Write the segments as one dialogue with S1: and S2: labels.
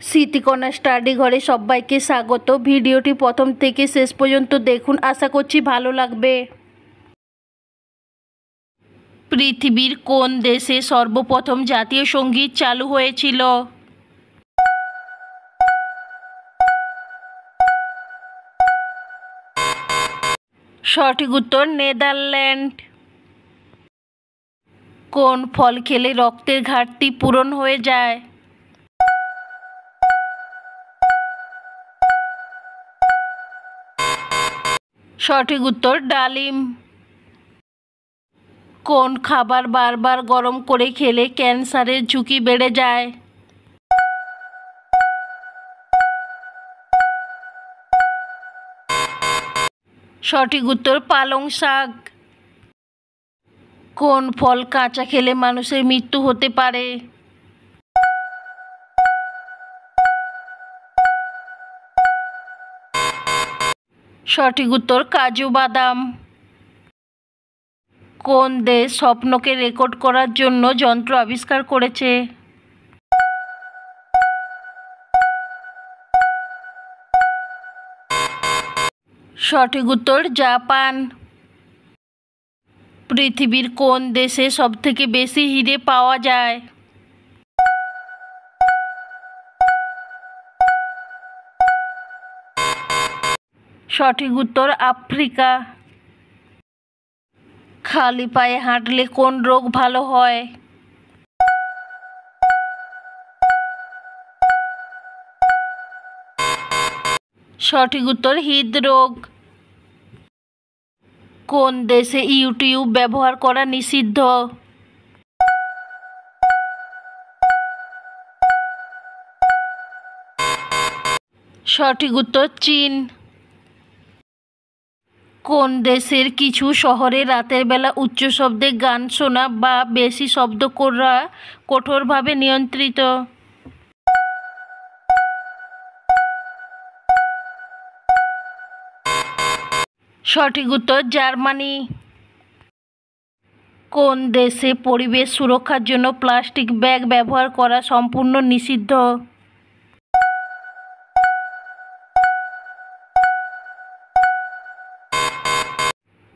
S1: Smritikana study ঘরে সবাইকে স্বাগত। ভিডিওটি প্রথম থেকে শেষ পর্যন্ত দেখুন, আশা করছি ভালো লাগবে। পৃথিবীর কোন দেশে সর্বপ্রথম জাতীয় সঙ্গীত চালু হয়েছিল? সঠিক উত্তর নেদারল্যান্ড। কোন ফল খেলে রক্তের ঘাটতি পূরণ হয়ে যায়? সঠিক উত্তর ডালিম। কোন খাবার বারবার গরম করে খেলে ক্যান্সারের ঝুঁকি বেড়ে যায়? সঠিক উত্তর পালং শাক। কোন ফল কাঁচা খেলে মানুষের মৃত্যু হতে পারে? সঠিক উত্তর কাজু বাদাম। কোন দেশ স্বপ্নকে রেকর্ড করার জন্য যন্ত্র আবিষ্কার করেছে? সঠিক উত্তর জাপান। পৃথিবীর কোন দেশে সবথেকে বেশি হিরে পাওয়া যায়? সঠিক উত্তর আফ্রিকা। খালি পায়ে হাঁটলে কোন রোগ ভালো হয়? সঠিক উত্তর হৃদরোগ। কোন দেশে ইউটিউব ব্যবহার করা নিষিদ্ধ? সঠিক উত্তর চীন। কোন দেশের কিছু শহরে রাতের বেলা উচ্চ শব্দে গান শোনা বা বেশি শব্দ করা কঠোরভাবে নিয়ন্ত্রিত? সঠিক উত্তর জার্মানি। কোন দেশে পরিবেশ সুরক্ষার জন্য প্লাস্টিক ব্যাগ ব্যবহার করা সম্পূর্ণ নিষিদ্ধ?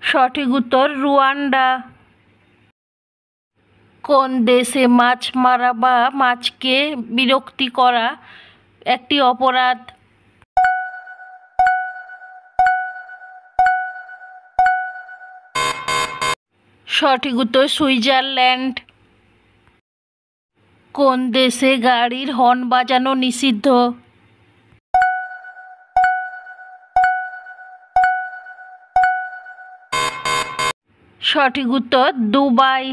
S1: সঠিক উত্তর রুয়ান্ডা। কোন দেশে মাছ মারা বা মাছকে বিরক্তি করা একটি অপরাধ? সঠিক উত্তর সুইজারল্যান্ড। কোন দেশে গাড়ির হর্ন বাজানো নিষিদ্ধ? সঠিক উত্তর দুবাই।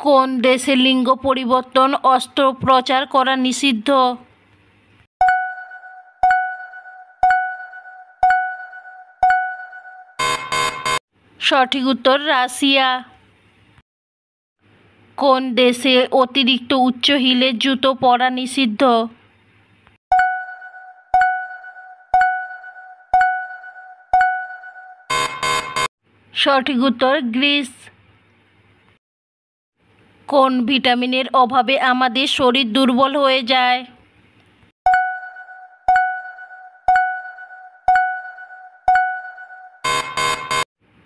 S1: কোন দেশে লিঙ্গ পরিবর্তন অস্ত্রোপচার করা নিষিদ্ধ? সঠিক উত্তর রাশিয়া। কোন দেশে অতিরিক্ত উচ্চ হিলের জুতো পরা নিষিদ্ধ? সঠিক উত্তর গ্রিস। কোন ভিটামিনের অভাবে আমাদের শরীর দুর্বল হয়ে যায়?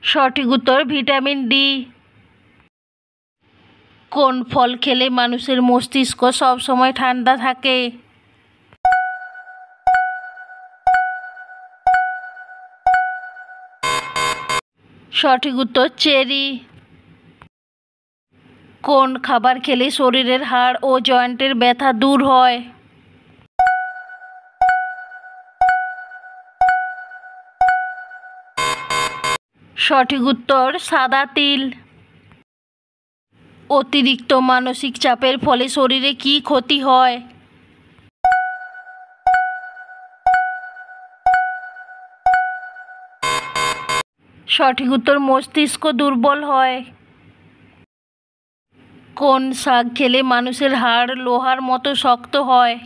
S1: সঠিক উত্তর ভিটামিন ডি। কোন ফল খেলে মানুষের মস্তিষ্ক সবসময় ঠান্ডা থাকে? সঠিক উত্তর চেরি। কোন খাবার খেলে শরীরের হাড় ও জয়েন্টের ব্যথা দূর হয়? সঠিক উত্তর সাদা তিল। অতিরিক্ত মানসিক চাপের ফলে শরীরে কী ক্ষতি হয়? সঠিক উত্তর মস্তিষ্ক দুর্বল হয়। কোন শাক খেলে মানুষের হাড় লোহার মতো শক্ত হয়?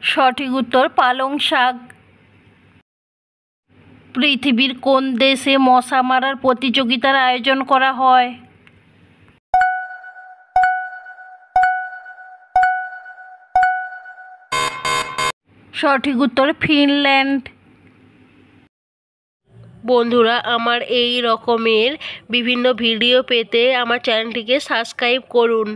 S1: সঠিক উত্তর পালং শাক। পৃথিবীর কোন দেশে মশা মারার প্রতিযোগিতার আয়োজন করা হয়? সঠিক উত্তর ফিনল্যান্ড। বন্ধুরা, আমার এই রকমের বিভিন্ন ভিডিও পেতে আমার চ্যানেলটিকে সাবস্ক্রাইব করুন।